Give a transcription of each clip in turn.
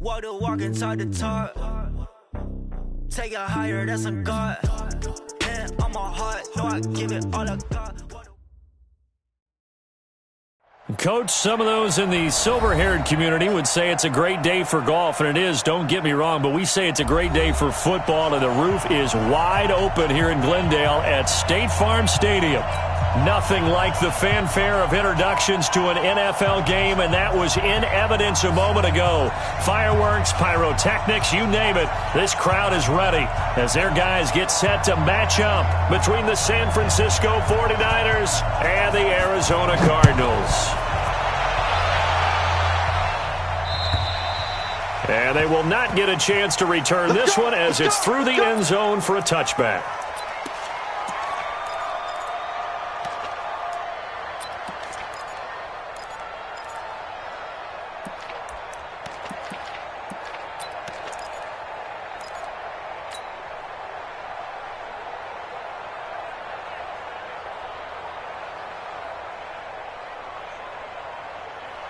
Walk the walk inside the talk. Take it higher, that's a God. And on my heart, know I give it all I got. Coach, some of those in the silver-haired community would say it's a great day for golf, and it is, don't get me wrong, but we say it's a great day for football, and the roof is wide open here in Glendale at State Farm Stadium. Nothing like the fanfare of introductions to an NFL game, and that was in evidence a moment ago. Fireworks, pyrotechnics, you name it. This crowd is ready as their guys get set to match up between the San Francisco 49ers and the Arizona Cardinals. And they will not get a chance to return this one as it's through the end zone for a touchback.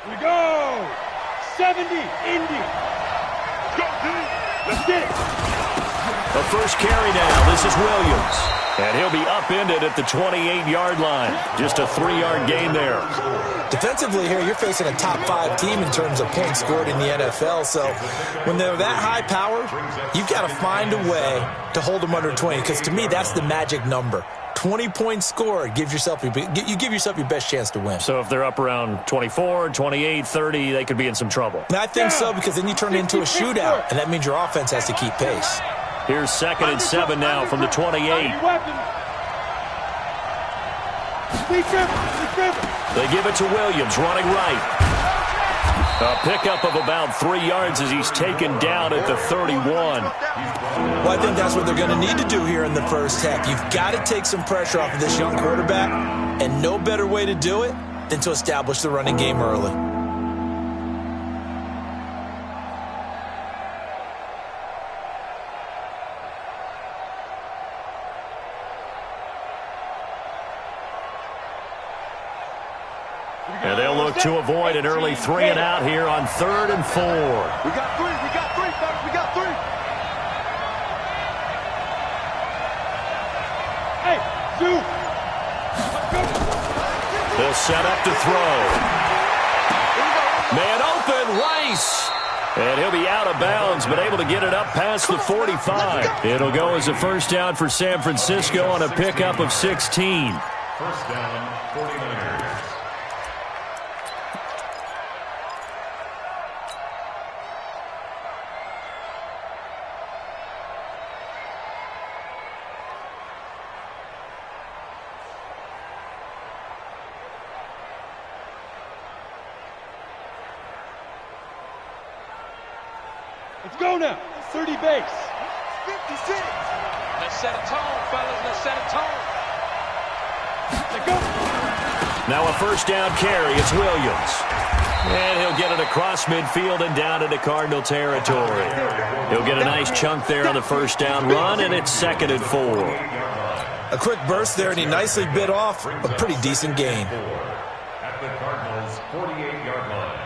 We go! 70, Indy! Go, dude! Let's get it! The first carry now. This is Williams. And he'll be upended at the 28-yard line. Just a 3-yard gain there. Defensively here, you're facing a top-5 team in terms of points scored in the NFL. So when they're that high power, you've got to find a way to hold them under 20. Because to me, that's the magic number. 20 points scored, you give yourself your best chance to win. So if they're up around 24, 28, 30, they could be in some trouble. And I think so, because then you turn it into a shootout, and that means your offense has to keep pace. Here's 2nd and 7 now from the 28. They give it to Williams, running right. A pickup of about 3 yards as he's taken down at the 31. Well, I think that's what they're going to need to do here in the first half. You've got to take some pressure off of this young quarterback, and no better way to do it than to establish the running game early. And they'll look to avoid an early 3 and out here on 3rd and 4. We got three, fellas, we got 3. Hey, Zoo! They'll set up to throw. Man open, Rice. And he'll be out of bounds, but able to get it up past the 45. It'll go as a first down for San Francisco on a pickup of 16. First down, 49ers. Let's go now. 30 base. 56. Let's set a tone, fellas. Let's set a tone. Let's go. Now a first down carry. It's Williams. And he'll get it across midfield and down into Cardinal territory. He'll get a nice chunk there on the first down run, and it's 2nd and 4. A quick burst there, and he nicely bit off a pretty decent gain. At the Cardinals' 48-yard line.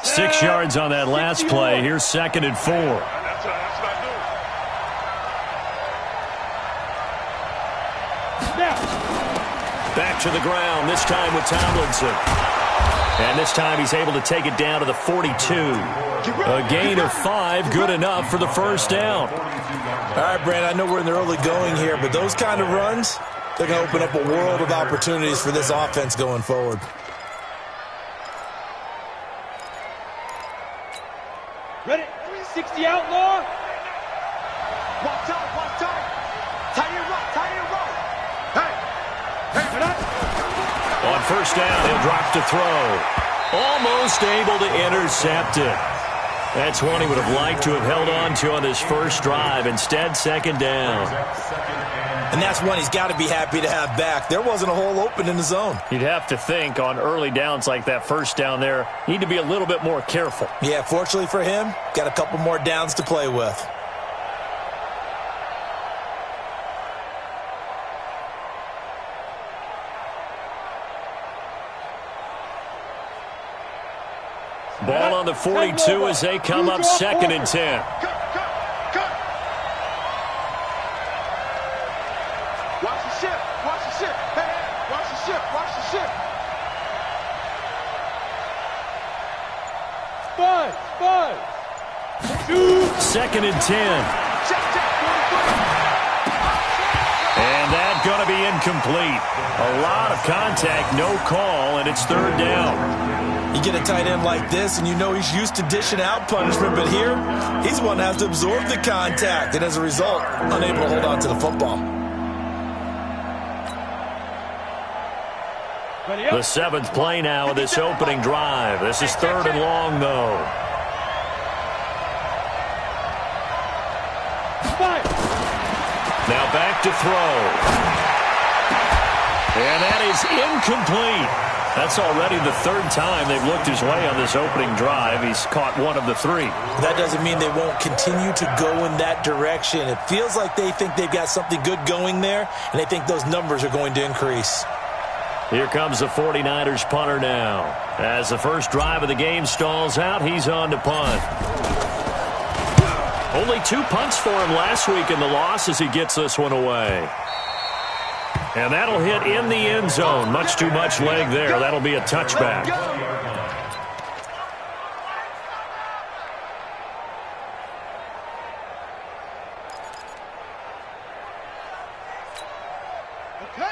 6 yards on that last play. Here's 2nd and 4. That's what I do. Back to the ground, this time with Tomlinson. And this time he's able to take it down to the 42. A gain of 5, good enough for the first down. All right, Brandon, I know we're in the early going here, but those kind of runs, they're going to open up a world of opportunities for this offense going forward. Ready? 360 outlaw. Watch out, watch out. Tight end right, tight end right. Hey. On first down, he'll drop to throw. Almost able to intercept it. That's one he would have liked to have held on to on his first drive. Instead, 2nd down. And that's one he's got to be happy to have back. There wasn't a hole open in the zone. You'd have to think on early downs like that first down there, need to be a little bit more careful. Yeah, fortunately for him, got a couple more downs to play with. Ball on the 42 as they come up 2nd and 10. Watch the ship. Watch the ship. Hey, watch the ship. Watch the ship. Five. 2nd and 10. And that's going to be incomplete. A lot of contact, no call, and it's 3rd down. You get a tight end like this, and you know he's used to dishing out punishment, but here, he's one that has to absorb the contact, and as a result, unable to hold on to the football. The 7th play now of this opening drive. This is 3rd and long, though. Now back to throw. And that is incomplete. That's already the 3rd time they've looked his way on this opening drive. He's caught 1 of the 3. That doesn't mean they won't continue to go in that direction. It feels like they think they've got something good going there, and they think those numbers are going to increase. Here comes the 49ers punter now. As the first drive of the game stalls out, he's on to punt. Only 2 punts for him last week in the loss as he gets this one away. And that'll hit in the end zone. Much too much leg there. That'll be a touchback.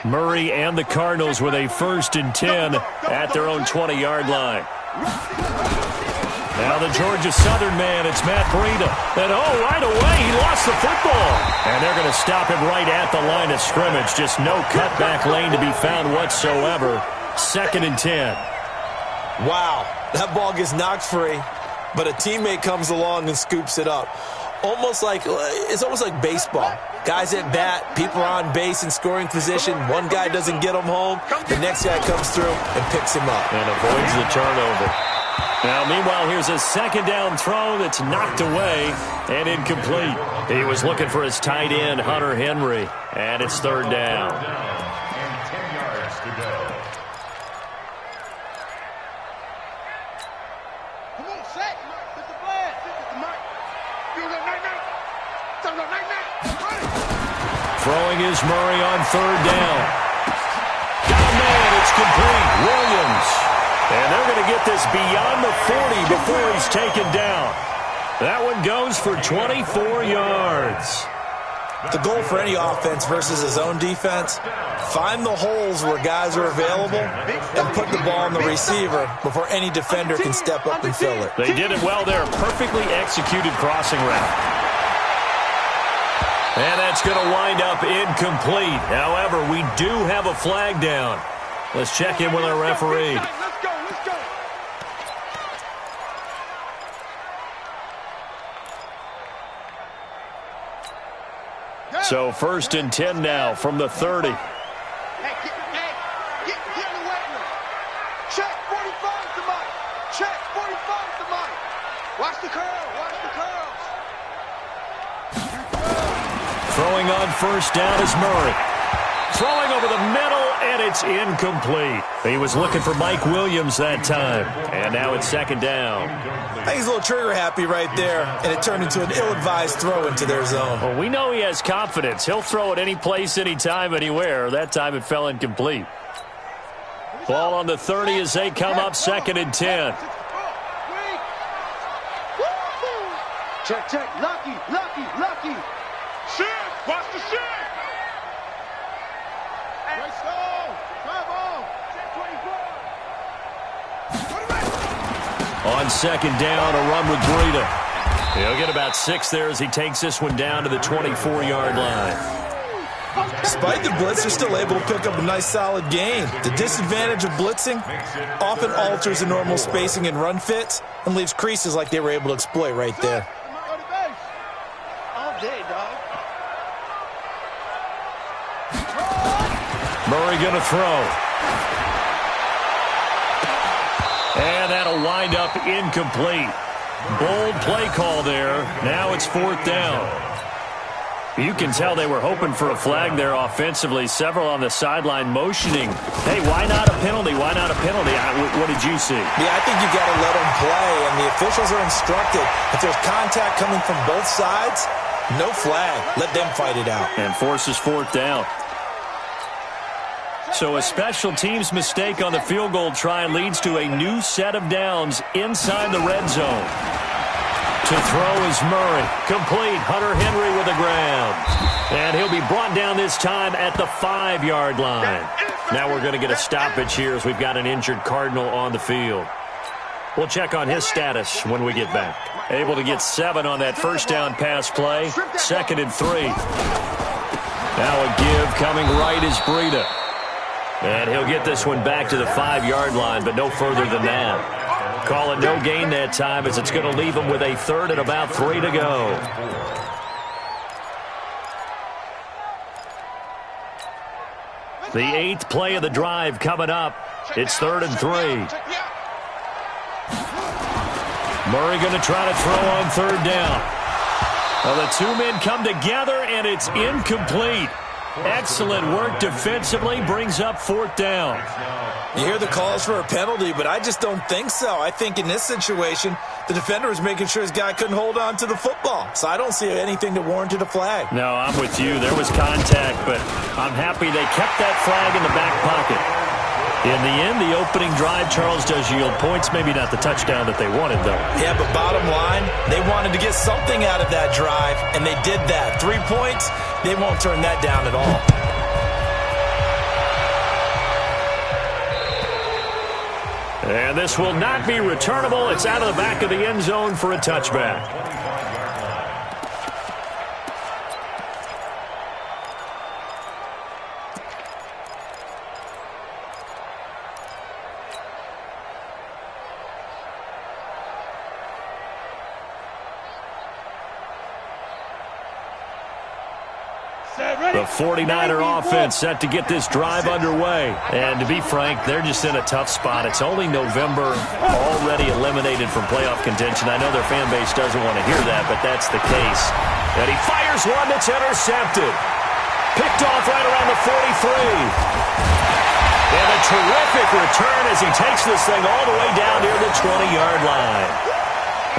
Murray and the Cardinals with a 1st and 10 at their own 20-yard line. Now the Georgia Southern man, it's Matt Breida. And right away, he lost the football. And they're going to stop him right at the line of scrimmage. Just no cutback lane to be found whatsoever. 2nd and 10. Wow, that ball gets knocked free, but a teammate comes along and scoops it up. It's almost like baseball. Guys at bat, people are on base in scoring position. One guy doesn't get him home. The next guy comes through and picks him up. And avoids the turnover. Now, meanwhile, here's a 2nd down throw that's knocked away and incomplete. He was looking for his tight end, Hunter Henry, and it's 3rd down. And 10 yards to go. Come on, sack. Hit the flag. Hit the mic. You go night-night. Throwing is Murray on 3rd down. Got a man. It's complete. Williams. And they're going to get this beyond the 40 before he's taken down. That one goes for 24 yards. The goal for any offense versus his own defense, find the holes where guys are available and put the ball on the receiver before any defender can step up and fill it. They did it well there. Perfectly executed crossing route. And that's going to wind up incomplete. However, we do have a flag down. Let's check in with our referee. So 1st and 10 now from the 30. Hey, get in the wet room. Check 45 to Mike. Check 45 to Mike. Watch the curl. Watch the curls. Throwing on 1st down is Murray. Throwing over the middle, and it's incomplete. He was looking for Mike Williams that time. And now it's 2nd down. I think he's a little trigger happy right there, and it turned into an ill-advised throw into their zone. Well, we know he has confidence. He'll throw it any place, anytime, anywhere. That time it fell incomplete. Ball on the 30 as they come up 2nd and 10. Check. Lucky. Shit. Watch the shit. Let's go. Drive on. Check 24. On 2nd down, a run with Breida. He'll get about 6 there as he takes this one down to the 24-yard line. Despite the blitz, they're still able to pick up a nice, solid gain. The disadvantage of blitzing often alters the normal spacing and run fits and leaves creases like they were able to exploit right there. All day, dog. Murray going to throw. And that'll wind up incomplete. Bold play call there. Now it's 4th down. You can tell they were hoping for a flag there offensively. Several on the sideline motioning, hey, why not a penalty? Why not a penalty? What did you see? Yeah, I think you got to let them play, and the officials are instructed. If there's contact coming from both sides, no flag. Let them fight it out. And forces fourth down. So a special teams mistake on the field goal try leads to a new set of downs inside the red zone. To throw is Murray. Complete. Hunter Henry with the ground. And he'll be brought down this time at the 5-yard line. Now we're going to get a stoppage here as we've got an injured Cardinal on the field. We'll check on his status when we get back. Able to get 7 on that first down pass play. 2nd and 3. Now a give coming right is Breida. And he'll get this one back to the 5-yard line, but no further than that. Call it no gain that time as it's going to leave him with a 3rd and about 3 to go. The 8th play of the drive coming up. It's 3rd and 3. Murray going to try to throw on 3rd down. Well, the two men come together, and it's incomplete. Excellent work defensively, brings up 4th down. You hear the calls for a penalty, but I just don't think so. I think in this situation, the defender was making sure his guy couldn't hold on to the football. So I don't see anything that warranted a flag. No, I'm with you. There was contact, but I'm happy they kept that flag in the back pocket. In the end, the opening drive, Charles, does yield points. Maybe not the touchdown that they wanted, though. Yeah, but bottom line, they wanted to get something out of that drive, and they did that. 3 points, they won't turn that down at all. And this will not be returnable. It's out of the back of the end zone for a touchback. The 49er offense set to get this drive underway. And to be frank, they're just in a tough spot. It's only November, already eliminated from playoff contention. I know their fan base doesn't want to hear that, but that's the case. And he fires one that's intercepted. Picked off right around the 43. And a terrific return as he takes this thing all the way down near the 20-yard line.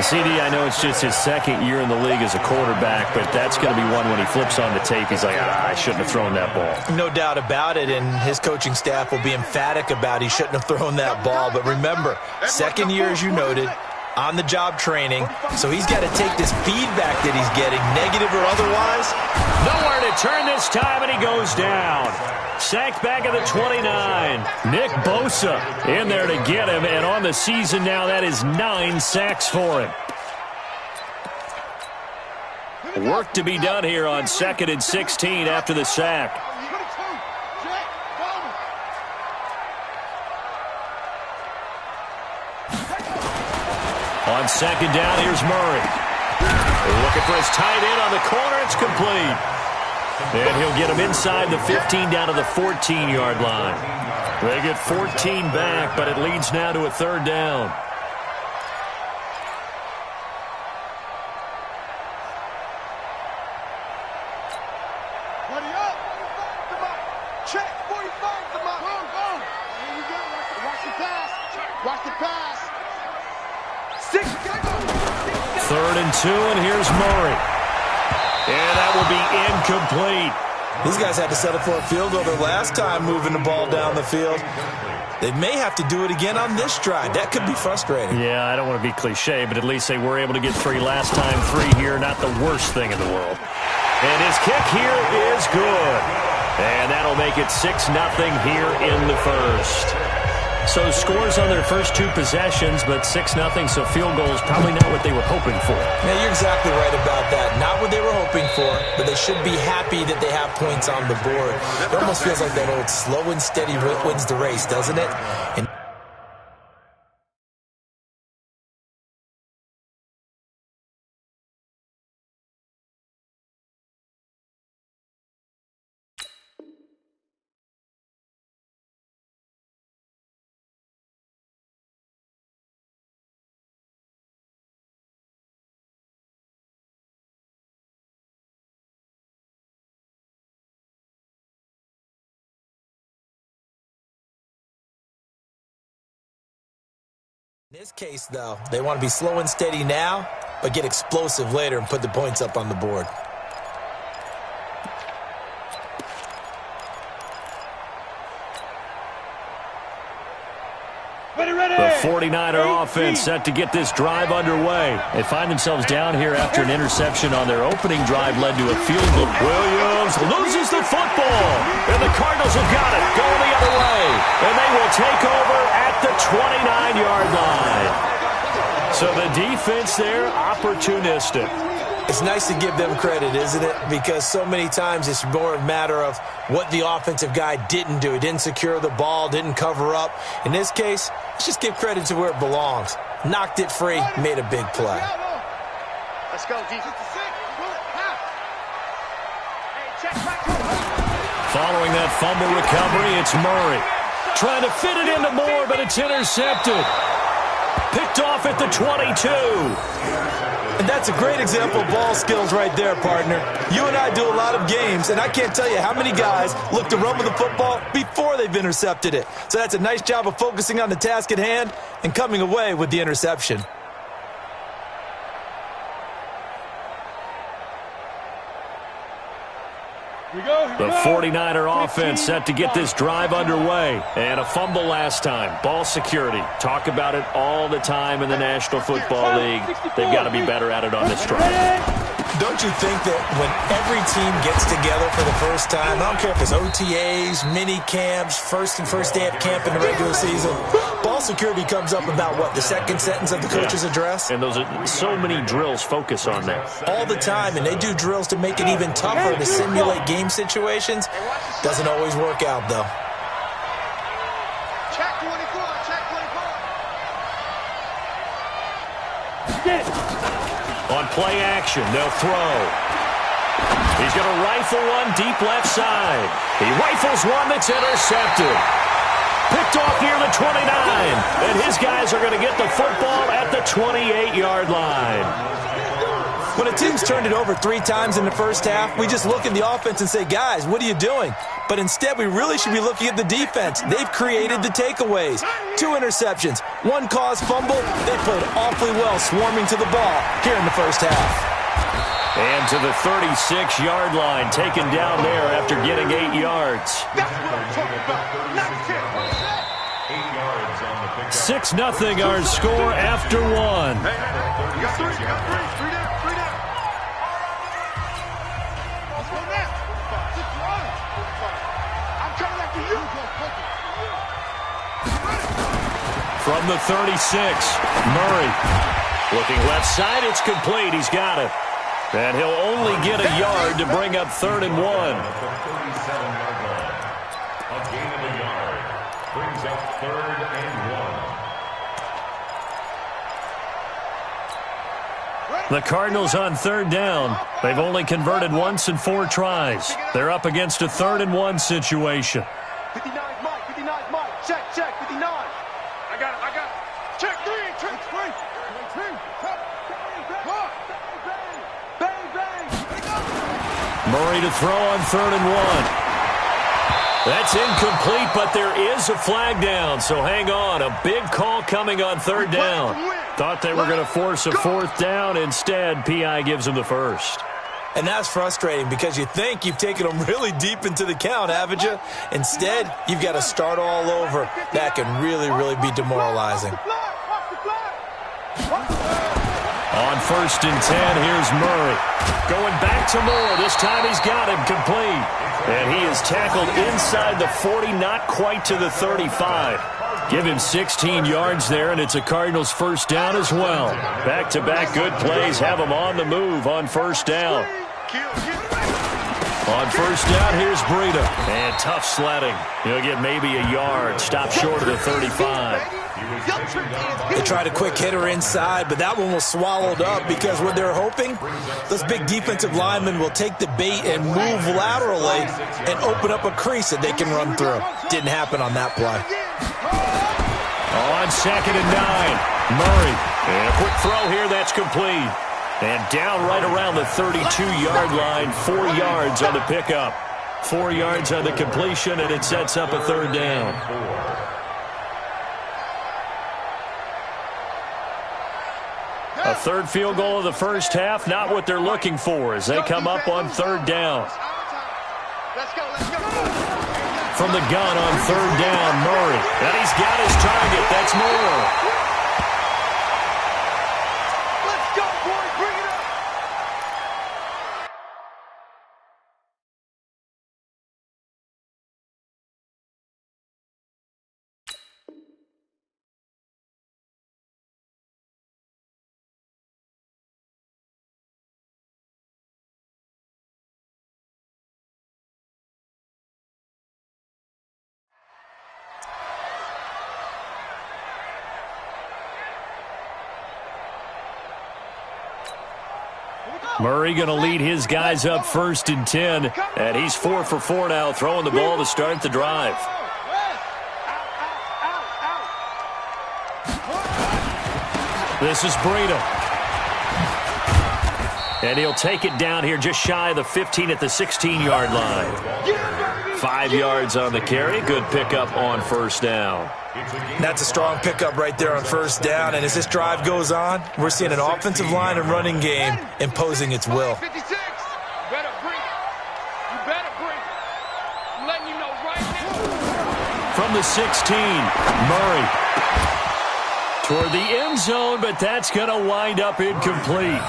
CD, I know it's just his 2nd year in the league as a quarterback, but that's going to be one when he flips on the tape. He's like, I shouldn't have thrown that ball. No doubt about it, and his coaching staff will be emphatic about he shouldn't have thrown that ball. But remember, 2nd year, as you noted, on-the-job training, so he's got to take this feedback that he's getting, negative or otherwise. Nowhere to turn this time, and he goes down. Sacked back at the 29. Nick Bosa in there to get him, and on the season now, that is 9 sacks for him. Work to be done here on 2nd and 16 after the sack. On 2nd down, here's Murray. Looking for his tight end on the corner. It's complete. And he'll get him inside the 15 down to the 14-yard line. They get 14 back, but it leads now to a 3rd down. Check, 45 the mark. Go. Here you go. Watch the pass. Watch the pass. 6. 3rd and 2, and here's Murray. And that will be incomplete. These guys had to settle for a field goal their last time moving the ball down the field. They may have to do it again on this drive. That could be frustrating. Yeah, I don't want to be cliche, but at least they were able to get 3 last time. 3 here, not the worst thing in the world. And his kick here is good. And that'll make it 6-0 here in the first. So scores on their first 2 possessions, but 6-0, so field goals probably not what they were hoping for. Yeah, you're exactly right about that. Not what they were hoping for, but they should be happy that they have points on the board. It almost feels like that old slow and steady wins the race, doesn't it? And In this case, though, they want to be slow and steady now, but get explosive later and put the points up on the board. The 49er offense set to get this drive underway. They find themselves down here after an interception on their opening drive led to a field goal. Williams loses the football, and the Cardinals have got it going the other way, and they will take over at the 29-yard line. So the defense there, opportunistic. It's nice to give them credit, isn't it? Because so many times it's more a matter of what the offensive guy didn't do. He didn't secure the ball, didn't cover up. In this case, let's just give credit to where it belongs. Knocked it free, made a big play. Let's go, defense. Following that fumble recovery, it's Murray. Trying to fit it into Moore, but it's intercepted. Picked off at the 22. And that's a great example of ball skills right there, partner. You and I do a lot of games, and I can't tell you how many guys look to run with the football before they've intercepted it. So that's a nice job of focusing on the task at hand and coming away with the interception. The 49er offense set to get this drive underway. And a fumble last time. Ball security. Talk about it all the time in the National Football League. They've got to be better at it on this drive. Don't you think that when every team gets together for the first time, I don't care if it's OTAs, mini camps, first day of camp in the regular season, ball security comes up about, what, the second sentence of the coach's address? And those are so many drills focus on that. All the time, and they do drills to make it even tougher to simulate game situations. Doesn't always work out, though. Check 24, check 24. On play action, they'll throw. He's going to rifle one deep left side. He rifles one that's intercepted. Picked off near the 29. And his guys are going to get the football at the 28-yard line. When a team's turned it over 3 times in the first half, we just look at the offense and say, guys, what are you doing? But instead, we really should be looking at the defense. They've created the takeaways. 2 interceptions, 1 caused fumble. They played awfully well swarming to the ball here in the first half. And to the 36-yard line, taken down there after getting 8 yards. 6-0 our score after 1. You got 3, 3 down, 3 down. Let's go now. I'm coming after you. From the 36, Murray. Looking left side, it's complete. He's got it. And he'll only get a yard to bring up 3rd and 1. A gain of a yard brings up 3rd and 1. The Cardinals on 3rd down. They've only converted once in 4 tries. They're up against a 3rd and 1 situation. 59 Mike, 59 Mike. Check, 59. I got it. Check 3, check 3. Murray to throw on 3rd and 1. That's incomplete, but there is a flag down, so hang on. A big call coming on 3rd down. Thought they were going to force a 4th down. Instead, P.I. gives them the 1st. And that's frustrating because you think you've taken them really deep into the count, haven't you? Instead, you've got to start all over. That can really, really be demoralizing. On 1st and 10, here's Murray. Going back to Moore. This time he's got him complete. And he is tackled inside the 40, not quite to the 35. Give him 16 yards there, and it's a Cardinals 1st down as well. Back-to-back good plays have him on the move on 1st down. On 1st down, here's Breida. And tough sledding. He'll get maybe a yard. Stop short of the 35. They tried a quick hitter inside, but that one was swallowed up because what they're hoping, those big defensive linemen will take the bait and move laterally and open up a crease that they can run through. Didn't happen on that play. On 2nd and 9, Murray. And a quick throw here, that's complete. And down right around the 32-yard line, 4 yards on the pickup. 4 yards on the completion, and it sets up a 3rd down. A third field goal of the first half, not what they're looking for as they come up on third down. Let's go, let's go. From the gun on third down, Murray. And he's got his target. That's Moore. Let's go, boys. Bring it up. Murray going to lead his guys up 1st and 10. And he's 4 for 4 now, throwing the ball to start the drive. This is Breida. And he'll take it down here just shy of the 15 at the 16-yard line. 5 yards on the carry. Good pickup on first down. That's a strong pickup right there on first down. And as this drive goes on, we're seeing an offensive line and running game imposing its will. 56. You better bring it. You better bring it. I'm letting you know right now. From the 16, Murray. Toward the end zone, but that's going to wind up incomplete.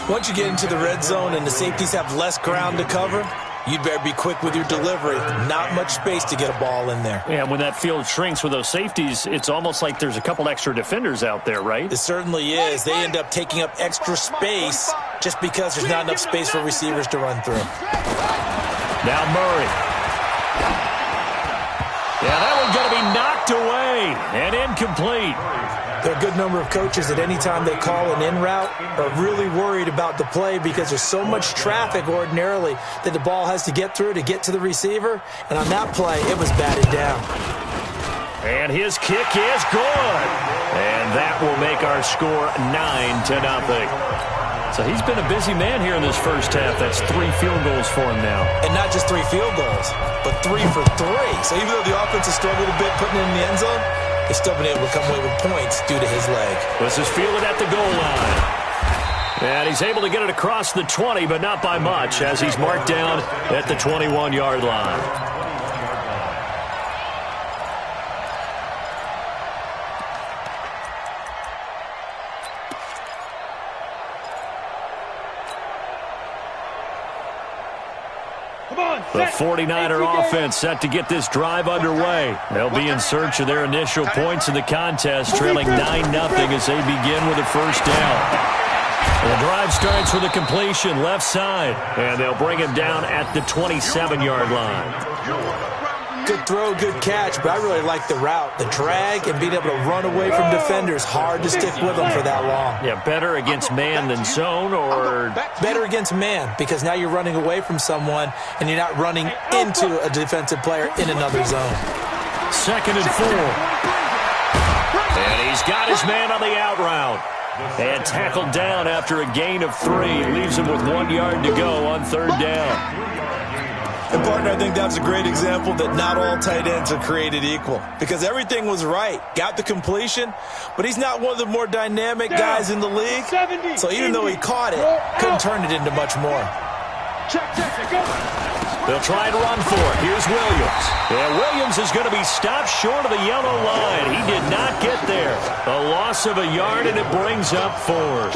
Once you get into the red zone and the safeties have less ground to cover, you'd better be quick with your delivery. Not much space to get a ball in there. Yeah, when that field shrinks with those safeties, it's almost like there's a couple extra defenders out there, right? It certainly is. They end up taking up extra space just because there's not enough space for receivers to run through. Now Murray. Yeah, that one's going to be knocked away and incomplete. There are a good number of coaches that any time they call an in route are really worried about the play because there's so much traffic ordinarily that the ball has to get through to get to the receiver. And on that play, it was batted down. And his kick is good. And that will make our score 9-0. So he's been a busy man here in this first half. That's 3 field goals for him now. And not just 3 field goals, but 3 for 3. So even though the offense has struggled a bit putting it in the end zone, they've still been able to come away with points due to his leg. This is fielded at the goal line. And he's able to get it across the 20, but not by much, as he's marked down at the 21-yard line. The 49er offense set to get this drive underway. They'll be in search of their initial points in the contest, trailing 9-0 as they begin with a first down. The drive starts with a completion left side, and they'll bring him down at the 27-yard line. Good throw, good catch, but I really like the route. The drag and being able to run away from defenders, hard to stick with them for that long. Yeah, better against man than zone, or better against man, because now you're running away from someone and you're not running into a defensive player in another zone. 2nd and 4. And he's got his man on the out route. And tackled down after a gain of 3. Leaves him with 1 yard to go on third down. And, partner, I think that's a great example that not all tight ends are created equal. Because everything was right. Got the completion, but he's not one of the more dynamic guys in the league. So even though he caught it, couldn't turn it into much more. They'll try and run for it. Here's Williams. And Williams is going to be stopped short of the yellow line. He did not get there. A loss of a yard, and it brings up 4th.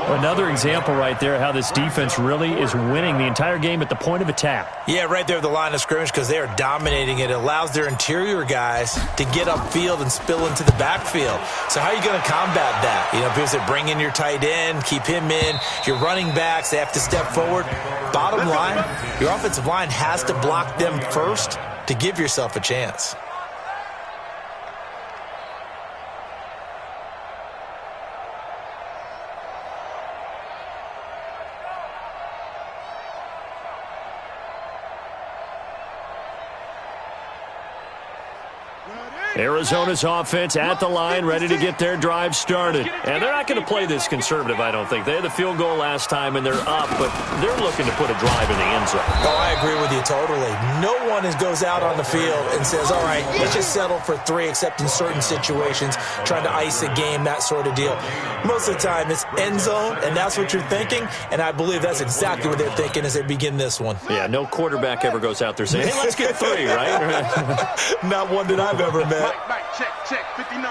Another example right there how this defense really is winning the entire game at the point of attack. Yeah, right there at the line of scrimmage because they are dominating it. It allows their interior guys to get upfield and spill into the backfield. So how are you going to combat that? You know, people say bring in your tight end, keep him in. Your running backs, they have to step forward. Bottom line, your offensive line has to block them first to give yourself a chance. Ready? Arizona's offense at the line, ready to get their drive started. And they're not going to play this conservative, I don't think. They had the field goal last time, and they're up, but they're looking to put a drive in the end zone. Oh, I agree with you totally. No one goes out on the field and says, all right, let's just settle for 3, except in certain situations, trying to ice a game, that sort of deal. Most of the time, it's end zone, and that's what you're thinking, and I believe that's exactly what they're thinking as they begin this one. Yeah, no quarterback ever goes out there saying, hey, let's get 3, right? Not one that I've ever met. Mike, check, 59.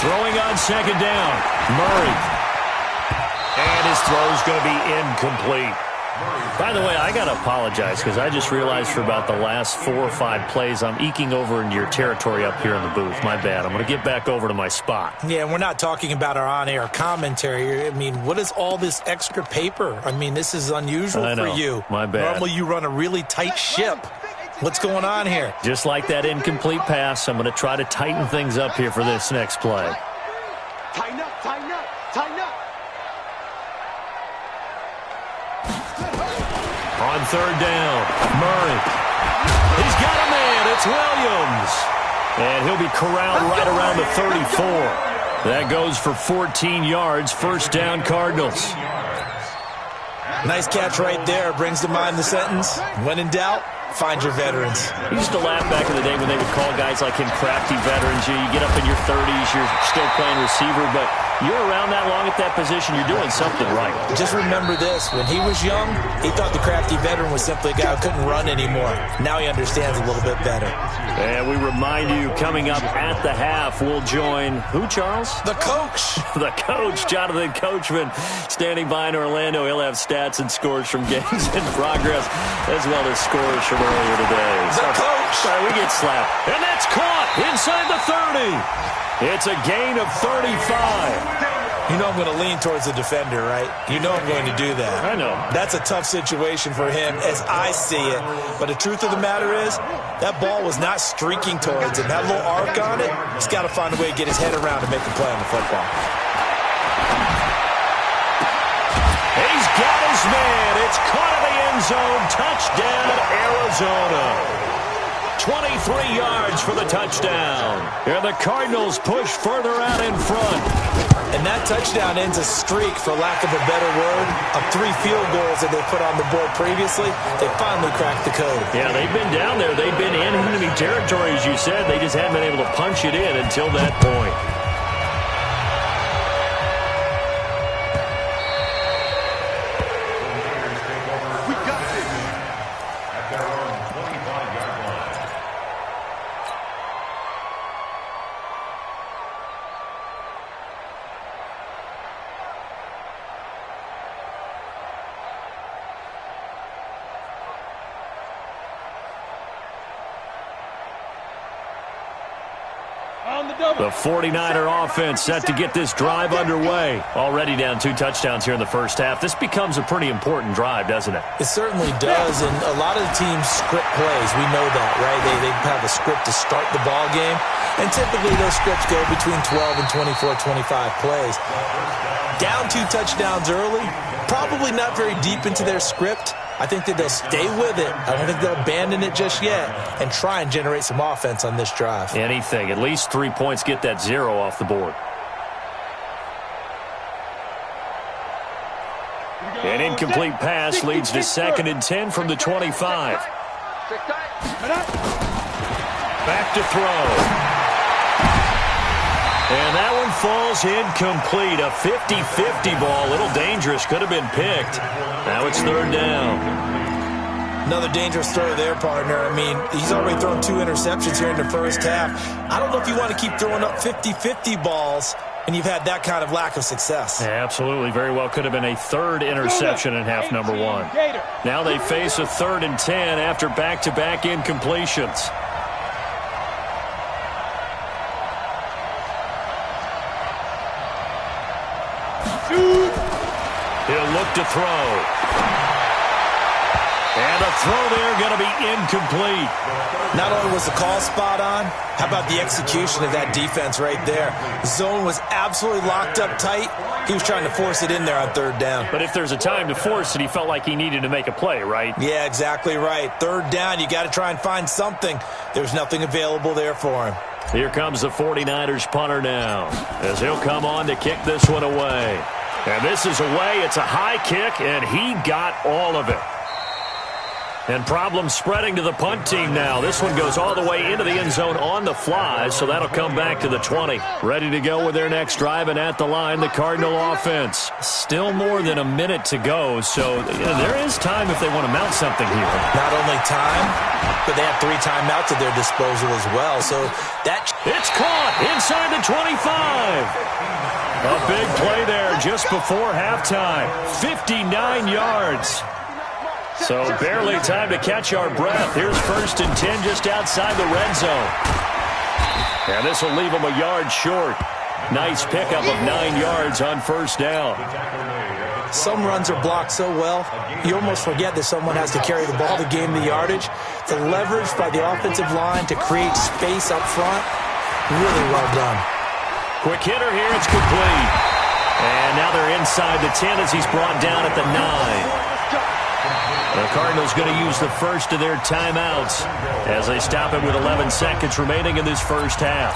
Throwing on second down, Murray. And his throw's going to be incomplete. By the way, I got to apologize because I just realized for about the last 4 or 5 plays, I'm eking over into your territory up here in the booth. My bad. I'm going to get back over to my spot. Yeah, and we're not talking about our on-air commentary. I mean, what is all this extra paper? I mean, this is unusual for you. My bad. Normally you run a really tight ship. What's going on here? Just like that incomplete pass, I'm going to try to tighten things up here for this next play. Tighten up. On third down, Murray. He's got a man. It's Williams. And he'll be corralled right around the 34. That goes for 14 yards. First down, Cardinals. Nice catch right there. Brings to mind the sentence, when in doubt, find your veterans. He used to laugh back in the day when they would call guys like him crafty veterans. You get up in your 30s, you're still playing receiver, but you're around that long at that position, you're doing something right. Just remember this. When he was young, he thought the crafty veteran was simply a guy who couldn't run anymore. Now he understands a little bit better. And we remind you, coming up at the half, we'll join who, Charles? The coach. The coach, Jonathan Coachman, standing by in Orlando. He'll have stats and scores from games in progress, as well as scores from earlier today. The coach. Sorry, we get slapped. And that's caught inside the 30. It's a gain of 35. You know I'm going to lean towards the defender, right? You know I'm going to do that. I know. That's a tough situation for him as I see it. But the truth of the matter is, that ball was not streaking towards him. That little arc on it, he's got to find a way to get his head around and make a play on the football. He's got his man. It's caught in the end zone. Touchdown, Arizona. 23 yards for the touchdown. And the Cardinals push further out in front. And that touchdown ends a streak, for lack of a better word, of 3 field goals that they put on the board previously. They finally cracked the code. Yeah, they've been down there. They've been in enemy territory, as you said. They just hadn't been able to punch it in until that point. The 49er offense set to get this drive underway. Already down 2 touchdowns here in the first half. This becomes a pretty important drive, doesn't it? It certainly does, and a lot of the teams script plays. We know that, right? They have a script to start the ball game, and typically those scripts go between 12 and 24, 25 plays. Down 2 touchdowns early, probably not very deep into their script. I think that they'll stay with it. I don't think they'll abandon it just yet and try and generate some offense on this drive. Anything. At least 3 points, get that 0 off the board. An incomplete pass leads to 2nd and 10 from the 25. Back to throw. And that one falls incomplete. A 50-50 ball. A little dangerous. Could have been picked. Now it's 3rd down. Another dangerous throw there, partner. I mean, he's already thrown 2 interceptions here in the first half. I don't know if you want to keep throwing up 50-50 balls when you've had that kind of lack of success. Yeah, absolutely. Very well could have been a 3rd interception in half number 1. Now they face a 3rd and 10 after back-to-back incompletions. He'll look to throw. And the throw there going to be incomplete. Not only was the call spot on, how about the execution of that defense right there? The zone was absolutely locked up tight. He was trying to force it in there on third down. But if there's a time to force it, he felt like he needed to make a play, right? Yeah, exactly right. Third down, you got to try and find something. There's nothing available there for him. Here comes the 49ers punter now, as he'll come on to kick this one away. And this is away. It's a high kick, and he got all of it. And problems spreading to the punt team now. This one goes all the way into the end zone on the fly, so that'll come back to the 20. Ready to go with their next drive, and at the line, the Cardinal offense. Still more than a minute to go, so there is time if they want to mount something here. Not only time, but they have 3 timeouts at their disposal as well. So that it's caught inside the 25. A big play there just before halftime. 59 yards. So barely time to catch our breath. Here's 1st and 10 just outside the red zone. And this will leave them a yard short. Nice pickup of 9 yards on 1st down. Some runs are blocked so well, you almost forget that someone has to carry the ball to gain the yardage. The leverage by the offensive line to create space up front, really well done. Quick hitter here, it's complete. And now they're inside the 10 as he's brought down at the 9. The Cardinals going to use the first of their timeouts as they stop it with 11 seconds remaining in this first half.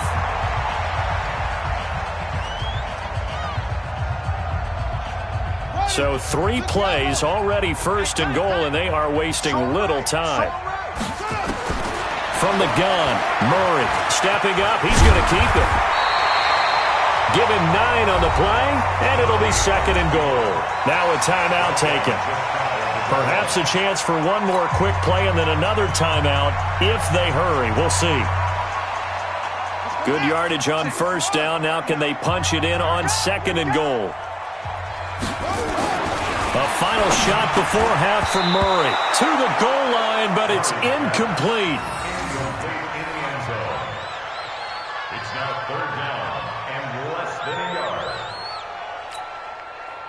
So 3 plays, already 1st and goal, and they are wasting little time. From the gun, Murray stepping up. He's going to keep it. Give him 9 on the play, and it'll be 2nd and goal. Now a timeout taken. Perhaps a chance for one more quick play and then another timeout if they hurry. We'll see. Good yardage on 1st down. Now can they punch it in on 2nd and goal? A final shot before half from Murray. To the goal line, but it's incomplete. It's now 3rd down and less than a yard.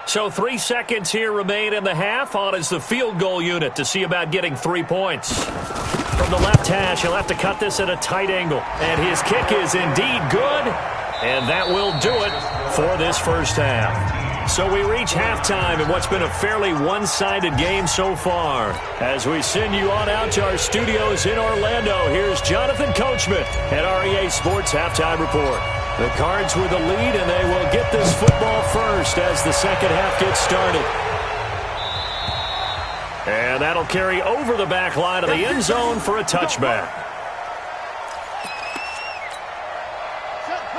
So 3 seconds here remain in the half. On is the field goal unit to see about getting 3 points. From the left hash, he'll have to cut this at a tight angle. And his kick is indeed good. And that will do it for this first half. So we reach halftime in what's been a fairly one-sided game so far. As we send you on out to our studios in Orlando, here's Jonathan Coachman at REA Sports Halftime Report. The Cards with the lead, and they will get this football first as the second half gets started. And that'll carry over the back line of the end zone for a touchback.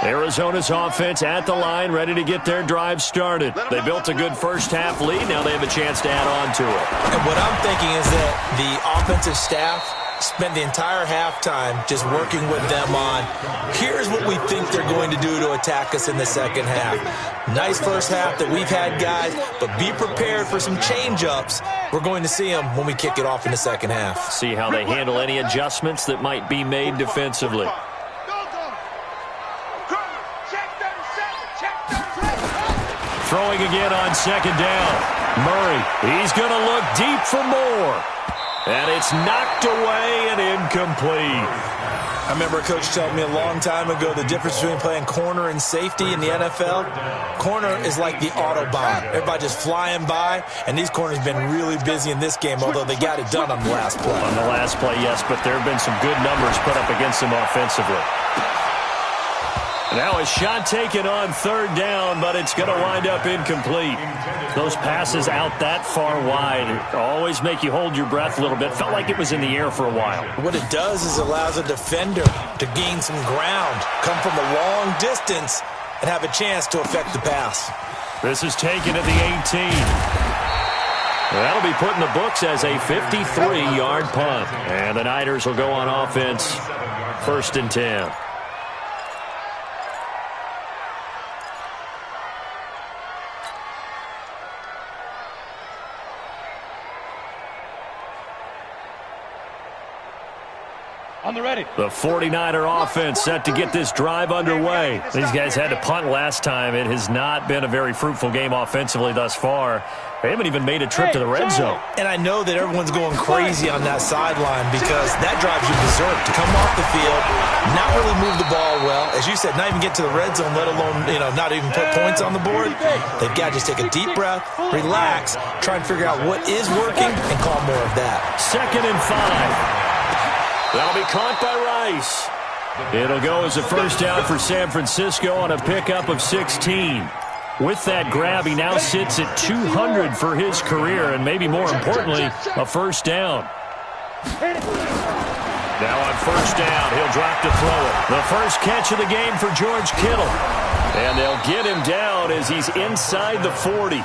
Arizona's offense at the line, ready to get their drive started. They built a good first half lead. Now they have a chance to add on to it. And what I'm thinking is that the offensive staff spent the entire halftime just working with them on, here's what we think they're going to do to attack us in the second half. Nice first half that we've had, guys, but be prepared for some change-ups. We're going to see them when we kick it off in the second half. See how they handle any adjustments that might be made defensively. Throwing again on 2nd down. Murray, he's going to look deep for more. And it's knocked away and incomplete. I remember a coach telling me a long time ago the difference between playing corner and safety in the NFL. Corner is like the Autobahn. Everybody just flying by, and these corners have been really busy in this game, although they got it done on the last play. On the last play, yes, but there have been some good numbers put up against them offensively. Now a shot taken on 3rd down, but it's going to wind up incomplete. Those passes out that far wide always make you hold your breath a little bit. Felt like it was in the air for a while. What it does is allows a defender to gain some ground, come from a long distance, and have a chance to affect the pass. This is taken at the 18. That'll be put in the books as a 53-yard punt. And the Niners will go on offense 1st and 10. On the ready. The 49er offense set to get this drive underway. These guys had to punt last time. It has not been a very fruitful game offensively thus far. They haven't even made a trip to the red zone. And I know that everyone's going crazy on that sideline because that drives you berserk to come off the field, not really move the ball well. As you said, not even get to the red zone, let alone, not even put points on the board. They've got to just take a deep breath, relax, try and figure out what is working, and call more of that. 2nd and 5. That'll be caught by Rice. It'll go as a first down for San Francisco on a pickup of 16. With that grab, he now sits at 200 for his career, and maybe more importantly, a first down. Now on first down, he'll drop to throw it. The first catch of the game for George Kittle. And they'll get him down as he's inside the 40.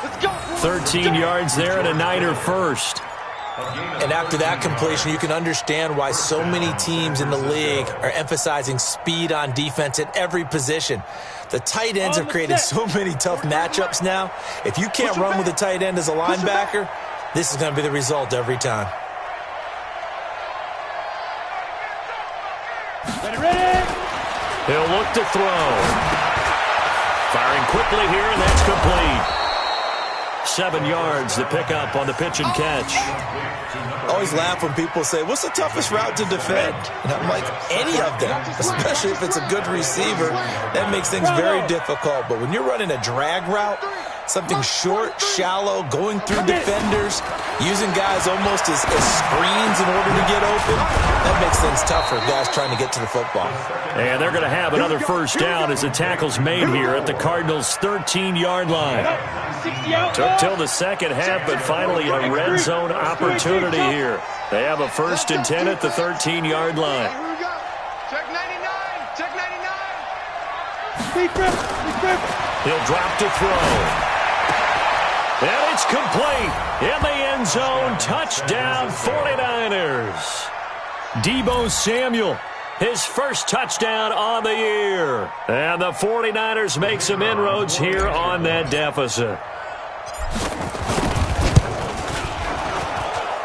13 yards there and a Niner first. And after that completion, you can understand why so many teams in the league are emphasizing speed on defense at every position. The tight ends have created so many tough matchups now. If you can't run with a tight end as a linebacker, this is going to be the result every time. He'll look to throw. Firing quickly here, and that's complete. 7 yards, the pickup on the pitch and catch. I always laugh when people say, what's the toughest route to defend? And I'm like, any of them, especially if it's a good receiver. That makes things very difficult. But when you're running a drag route, something short, shallow, going through defenders, using guys almost as screens in order to get open, that makes things tough for guys trying to get to the football. And they're going to have another first down as the tackle's made here at the Cardinals' 13-yard line. Took till the second half, but finally a red zone opportunity here. They have a 1st and 10 at the 13-yard line. Here we go. Check 99. Check 99. He'll drop to throw. And it's complete in the end zone. Touchdown 49ers. Deebo Samuel, his first touchdown on the year. And the 49ers make some inroads here on that deficit.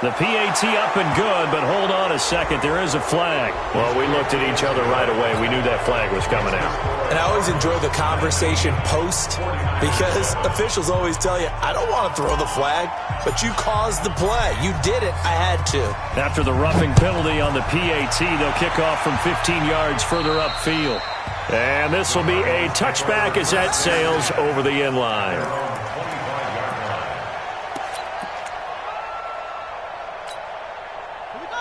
The PAT up and good, but hold on a second. There is a flag. Well, we looked at each other right away. We knew that flag was coming out. And I always enjoy the conversation post because officials always tell you, I don't want to throw the flag, but you caused the play. You did it. I had to. After the roughing penalty on the PAT, they'll kick off from 15 yards further upfield. And this will be a touchback as that sails over the end line.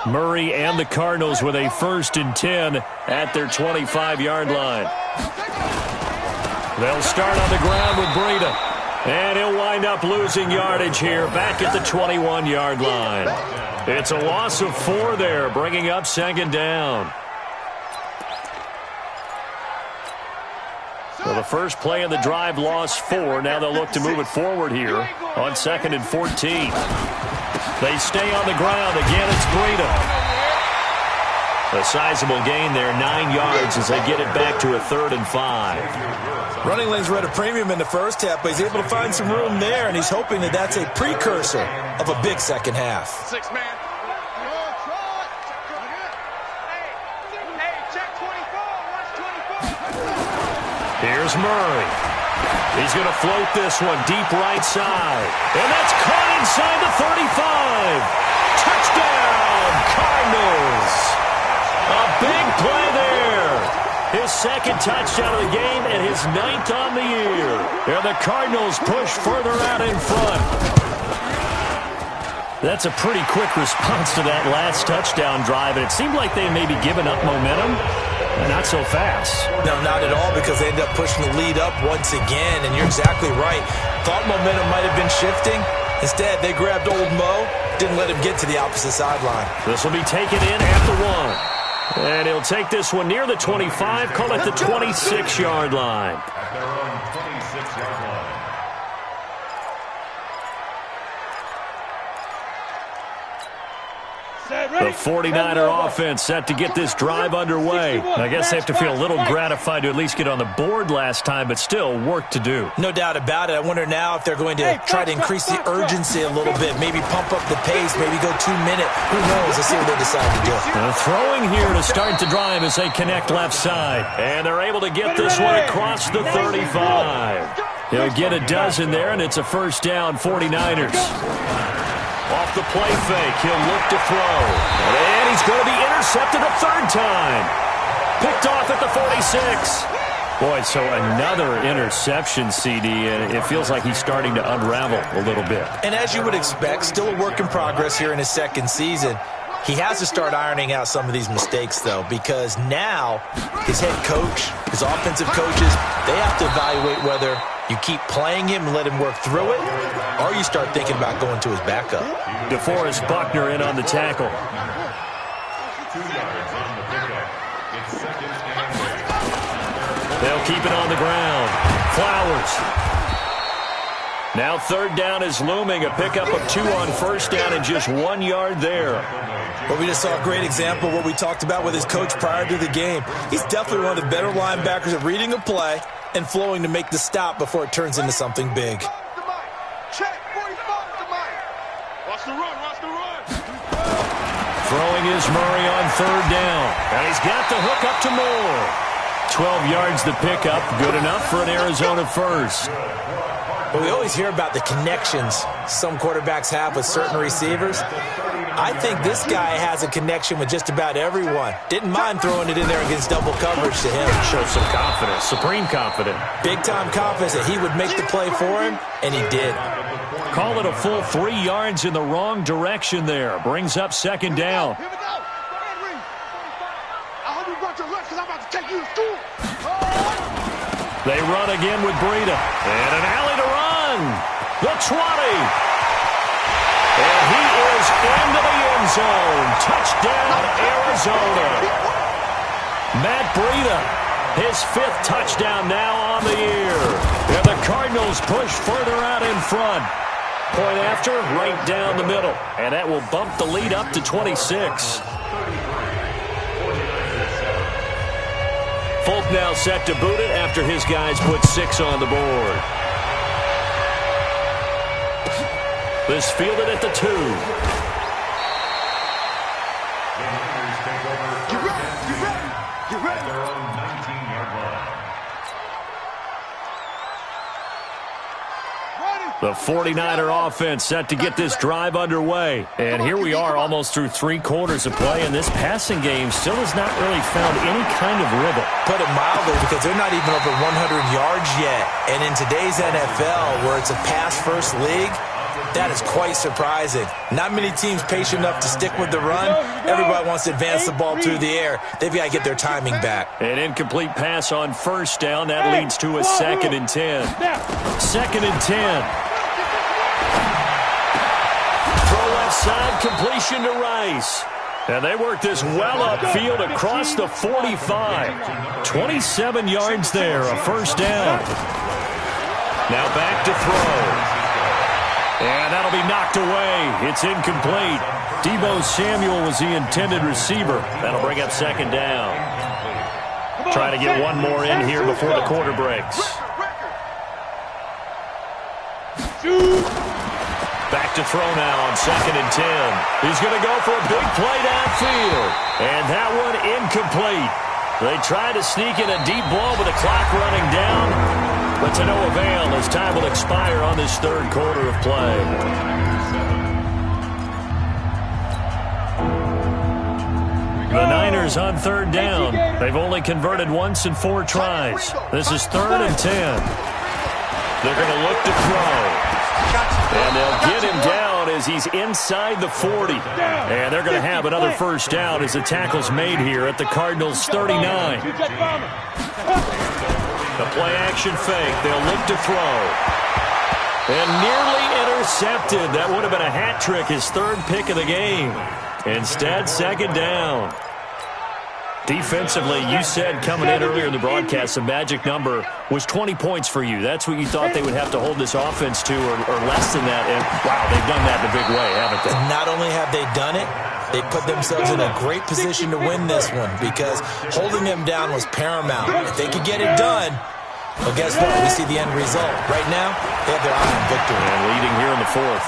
Murray and the Cardinals with a 1st and 10 at their 25-yard line. They'll start on the ground with Breida. And he'll wind up losing yardage here back at the 21-yard line. It's a loss of 4 there, bringing up 2nd down. So the first play of the drive lost 4. Now they'll look to move it forward here on 2nd and 14. They stay on the ground. Again, it's Breida. A sizable gain there, 9 yards as they get it back to a 3rd and 5. Running lanes were at a premium in the first half, but he's able to find some room there, and he's hoping that that's a precursor of a big second half. 6 man. Hey, check 24. Watch 24. Here's Murray. He's going to float this one deep right side. And that's caught inside the 35. Touchdown, Cardinals. A big play there. His 2nd touchdown of the game and his 9th on the year. And the Cardinals push further out in front. That's a pretty quick response to that last touchdown drive, and it seemed like they may be giving up momentum. Not so fast. No, not at all, because they end up pushing the lead up once again, and you're exactly right. Thought momentum might have been shifting. Instead, they grabbed old Mo, didn't let him get to the opposite sideline. This will be taken in at the 1. And he'll take this one near the 25, call it the 26-yard line. At their own 26-yard line. Set. The 49er offense set to get this drive underway. I guess they have to feel a little gratified to at least get on the board last time, but still work to do. No doubt about it. I wonder now if they're going to try to increase the urgency a little bit, maybe pump up the pace, maybe go 2 minute. Who knows? Let's see what they decide to do. Throwing here to start the drive as they connect left side. And they're able to get this one across the 35. He'll get a dozen there, and it's a first down, 49ers. Off the play fake, he'll look to throw. And he's going to be intercepted a third time. Picked off at the 46. Boy, so another interception, CD, and it feels like he's starting to unravel a little bit. And as you would expect, still a work in progress here in his second season. He has to start ironing out some of these mistakes, though, because now his head coach, his offensive coaches, they have to evaluate whether you keep playing him and let him work through it, or you start thinking about going to his backup. DeForest Buckner in on the tackle. 2 yards on the pickup. It's second and 10. They'll keep it on the ground. Flowers. Now third down is looming. A pickup of 2 on first down and just 1 yard there. Well, we just saw a great example of what we talked about with his coach prior to the game. He's definitely one of the better linebackers at reading a play and flowing to make the stop before it turns into something big. Check 45 to Mike. Watch the run, watch the run. Throwing is Murray on third down. And he's got the hook up to Moore. 12 yards the pickup. Good enough for an Arizona first. But we always hear about the connections some quarterbacks have with certain receivers. I think this guy has a connection with just about everyone. Didn't mind throwing it in there against double coverage to him. Shows some confidence, supreme confidence. Big-time confidence that he would make the play for him, and he did. Call it a full 3 yards in the wrong direction there. Brings up second down. Here we go. I hope you brought your lunch because I'm about to take you to school. They run again with Breida. And an alley to run. The 20. And he is into the end zone. Touchdown, Arizona. Matt Breida, his 5th touchdown now on the year. And the Cardinals push further out in front. Point after, right down the middle. And that will bump the lead up to 26. Folk now set to boot it after his guys put 6 on the board. This fielded at the 2. You ready? You ready? You ready? Their own 19-yard line. The 49er offense set to get this drive underway. And here we are almost through 3 quarters of play, and this passing game still has not really found any kind of rhythm. Put it mildly, because they're not even over 100 yards yet. And in today's NFL, where it's a pass-first league, that is quite surprising. Not many teams patient enough to stick with the run. Everybody wants to advance the ball through the air. They've got to get their timing back. An incomplete pass on first down. That leads to a 2nd and 10. 2nd and 10. Throw left side, completion to Rice. And they work this well upfield across the 45. 27 yards there, a first down. Now back to throw. And that'll be knocked away. It's incomplete. Deebo Samuel was the intended receiver. That'll bring up second down. Trying to get one more in here before the quarter breaks. Back to throw now on 2nd and 10. He's going to go for a big play downfield. And that one incomplete. They tried to sneak in a deep ball with the clock running down. But to no avail as time will expire on this 3rd quarter of play. The Niners on 3rd down. They've only converted once in 4 tries. This is 3rd and 10. They're going to look to throw. And they'll get him down as he's inside the 40. And they're going to have another first down as the tackle's made here at the Cardinals' 39. The play-action fake. They'll look to throw. And nearly intercepted. That would have been a hat trick, his 3rd pick of the game. Instead, second down. Defensively, you said coming in earlier in the broadcast, the magic number was 20 points for you. That's what you thought they would have to hold this offense to, or less than that. And, wow, they've done that in a big way, haven't they? Not only have they done it, they put themselves in a great position to win this one because holding them down was paramount. If they could get it done, well, guess what? We see the end result. Right now, they have their eye on victory. And leading here in the fourth.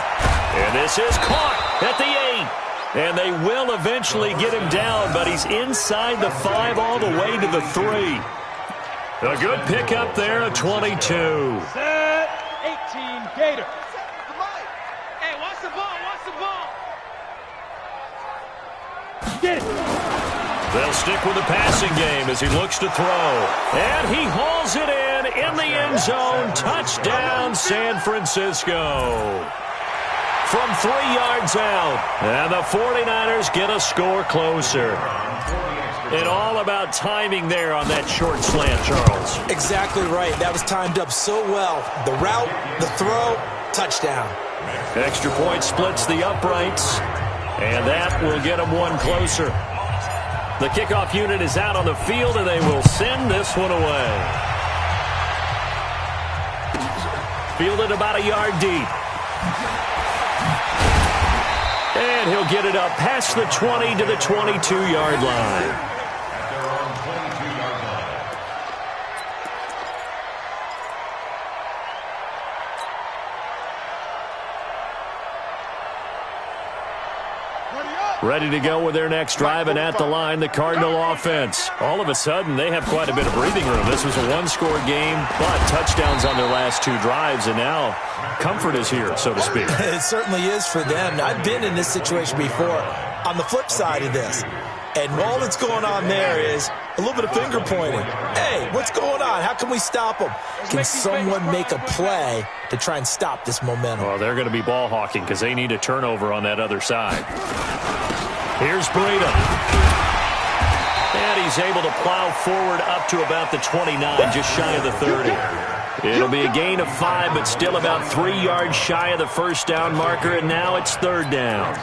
And this is caught at the 8. And they will eventually get him down, but he's inside the 5 all the way to the 3. A good pickup there, a 22. Set, 18, Gator. Hey, watch the ball, watch the ball. Get it. They'll stick with the passing game as he looks to throw. And he hauls it in the end zone. Touchdown, San Francisco. From 3 yards out. And the 49ers get a score closer. And all about timing there on that short slant, Charles. Exactly right. That was timed up so well. The route, the throw, touchdown. Extra point splits the uprights. And that will get them one closer. The kickoff unit is out on the field, and they will send this one away. Fielded about a yard deep. And he'll get it up past the 20 to the 22-yard line. Ready to go with their next drive, and at the line, the Cardinal offense. All of a sudden, they have quite a bit of breathing room. This was a one-score game, but touchdowns on their last 2 drives, and now comfort is here, so to speak. It certainly is for them. I've been in this situation before on the flip side of this. And all that's going on there is a little bit of finger pointing. Hey, what's going on? How can we stop them? Can someone make a play to try and stop this momentum? Well, they're going to be ball hawking because they need a turnover on that other side. Here's Breida. And he's able to plow forward up to about the 29, just shy of the 30. It'll be a gain of 5, but still about 3 yards shy of the first down marker, and now it's 3rd down.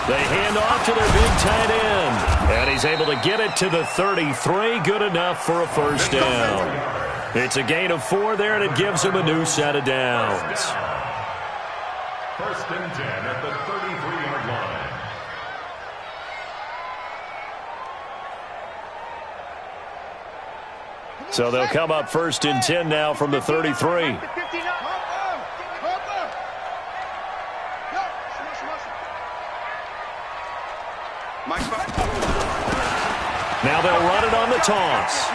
They hand off to their big tight end. And he's able to get it to the 33. Good enough for a first down. It's a gain of 4 there, and it gives them a new set of downs. 1st and 10 at the 33-yard line. So they'll come up 1st and 10 now from the 33. Now they'll run it on the toss.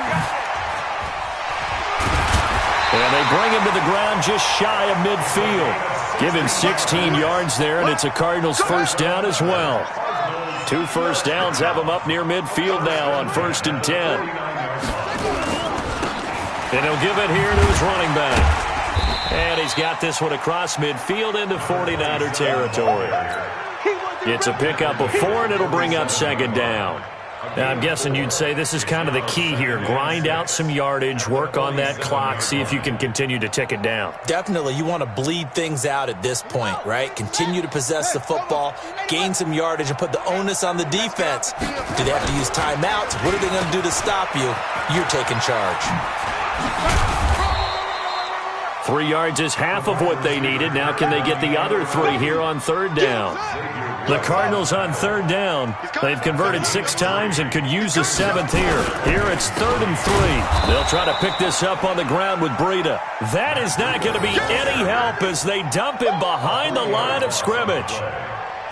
And they bring him to the ground just shy of midfield. Give him 16 yards there, and it's a Cardinals first down as well. 2 first downs have him up near midfield now on 1st and 10. And he'll give it here to his running back. And he's got this one across midfield into 49er territory. It's a pickup of 4, and it'll bring up 2nd down. Now, I'm guessing you'd say this is kind of the key here. Grind out some yardage, work on that clock, see if you can continue to tick it down. Definitely. You want to bleed things out at this point, right? Continue to possess the football, gain some yardage, and put the onus on the defense. Do they have to use timeouts? What are they going to do to stop you? You're taking charge. 3 yards is half of what they needed. Now can they get the other 3 here on 3rd down? The Cardinals on 3rd down. They've converted 6 times and could use a 7th here. Here it's 3rd and 3. They'll try to pick this up on the ground with Breida. That is not going to be any help as they dump him behind the line of scrimmage.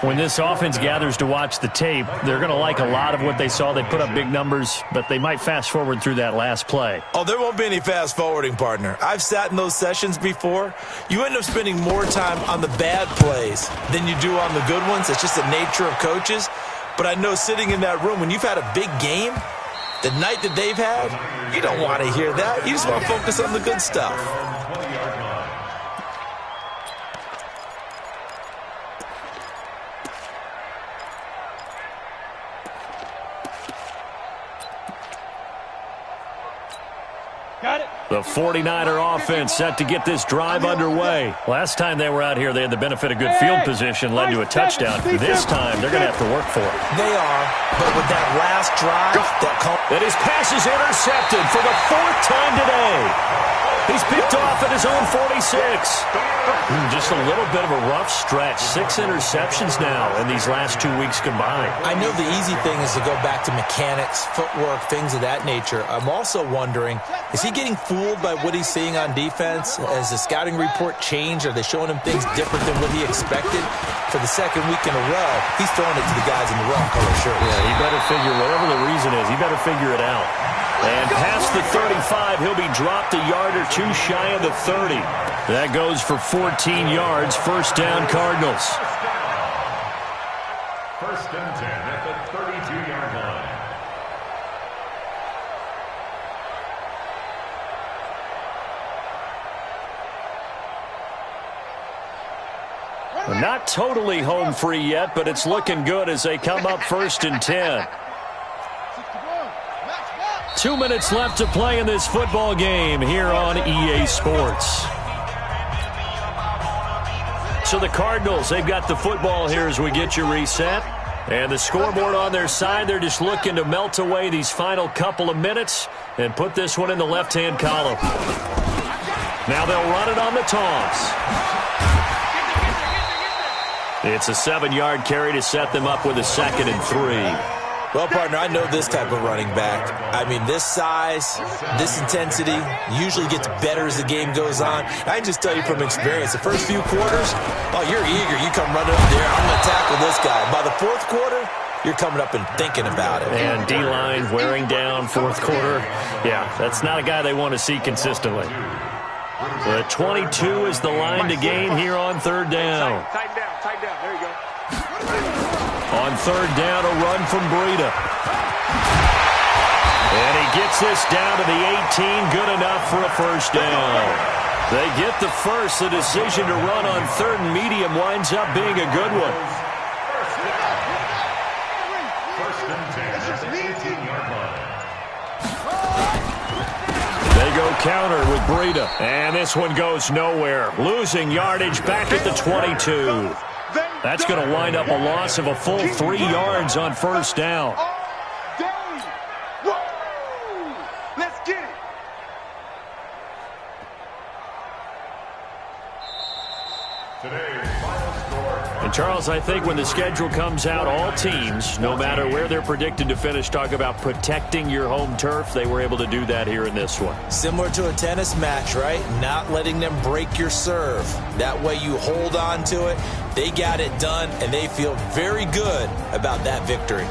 When this offense gathers to watch the tape, they're going to like a lot of what they saw. They put up big numbers, but they might fast forward through that last play. Oh, there won't be any fast forwarding, partner. I've sat in those sessions before. You end up spending more time on the bad plays than you do on the good ones. It's just the nature of coaches. But I know sitting in that room, when you've had a big game, the night that they've had, you don't want to hear that. You just want to focus on the good stuff. The The 49er offense set to get this drive underway. Last time they were out here, they had the benefit of good field position, led to a touchdown. This time, they're going to have to work for it. They are, but with that last drive, And his pass is intercepted for the 4th time today. He's picked off at his own 46. Just a little bit of a rough stretch. 6 interceptions now in these last 2 weeks combined. I know the easy thing is to go back to mechanics, footwork, things of that nature. I'm also wondering, is he getting fooled by what he's seeing on defense? Has the scouting report changed? Are they showing him things different than what he expected? For the 2nd week in a row, he's throwing it to the guys in the wrong color shirt. Yeah, he better figure, whatever the reason is, he better figure it out. And past the 35, he'll be dropped a yard or two shy of the 30. That goes for 14 yards. First down, Cardinals. First and 10 at the 32-yard line. Not totally home free yet, but it's looking good as they come up first and 10. 2 minutes left to play in this football game here on EA Sports. So the Cardinals, they've got the football here as we get you reset. And the scoreboard on their side, they're just looking to melt away these final couple of minutes and put this one in the left-hand column. Now they'll run it on the toss. It's a 7-yard carry to set them up with a 2nd and 3. Well, partner, I know this type of running back. I mean, this size, this intensity usually gets better as the game goes on. I can just tell you from experience, the first few quarters, oh, you're eager. You come running up there, I'm going to tackle this guy. By the 4th quarter, you're coming up and thinking about it. And D-line wearing down 4th quarter. Yeah, that's not a guy they want to see consistently. The 22 is the line to gain here on 3rd down. Tighten down. There you go. On 3rd down, a run from Breida. And he gets this down to the 18, good enough for a first down. They get the first. The decision to run on 3rd and medium winds up being a good one. First and 10 at the 18-yard line. They go counter with Breida. And this one goes nowhere. Losing yardage back at the 22. That's going to wind up a loss of a full 3 yards on first down. Let's get it. Today's final score. And Charles, I think when the schedule comes out, all teams, no matter where they're predicted to finish, talk about protecting your home turf. They were able to do that here in this one. Similar to a tennis match, right? Not letting them break your serve. That way you hold on to it. They got it done, and they feel very good about that victory.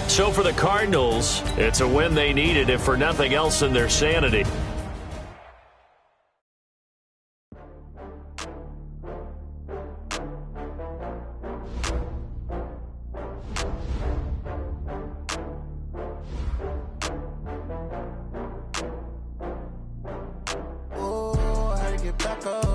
So for the Cardinals, it's a win they needed, if for nothing else, in their sanity. Oh, I had to get back up.